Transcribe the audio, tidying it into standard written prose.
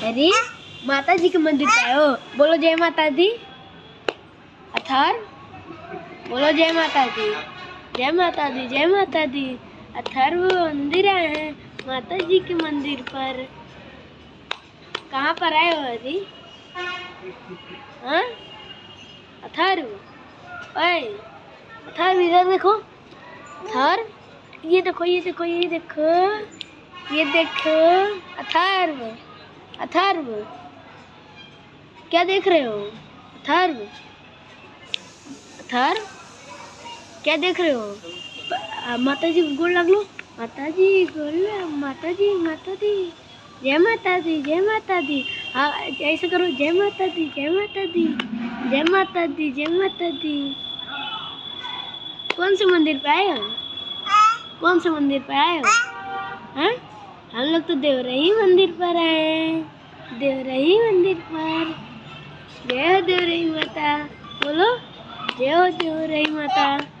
अरे माता जी के मंदिर पे आए हो, बोलो जय माता दी। अथर बोलो जय माता दी, जय माता दी, जय माता दी। अथर्व मंदिर आए हैं माता जी के मंदिर पर। कहाँ पर आए हो अरे? हाँ अथर्व, ओए अथर्व इधर देखो। अथर्व ये देखो, ये देखो, ये देखो, ये देखो। अथर्व, अथर्व क्या देख रहे हो? अथर्व, अथर्व क्या देख रहे हो? माता जी को गोड़ लग लो। माता जी गोड़, माता जी, माता दी, जय माता दी, जय माता दी। हाँ ऐसे करो, जय माता दी, जय माता दी, जय माता दी, जय माता दी। कौन से मंदिर पे आए हो? कौन से मंदिर पे आए हो? हाँ हम लोग तो देवरही मंदिर पर आए हैं, देवरही मंदिर पर। जय हो देवरही माता, बोलो जय हो देवरही माता।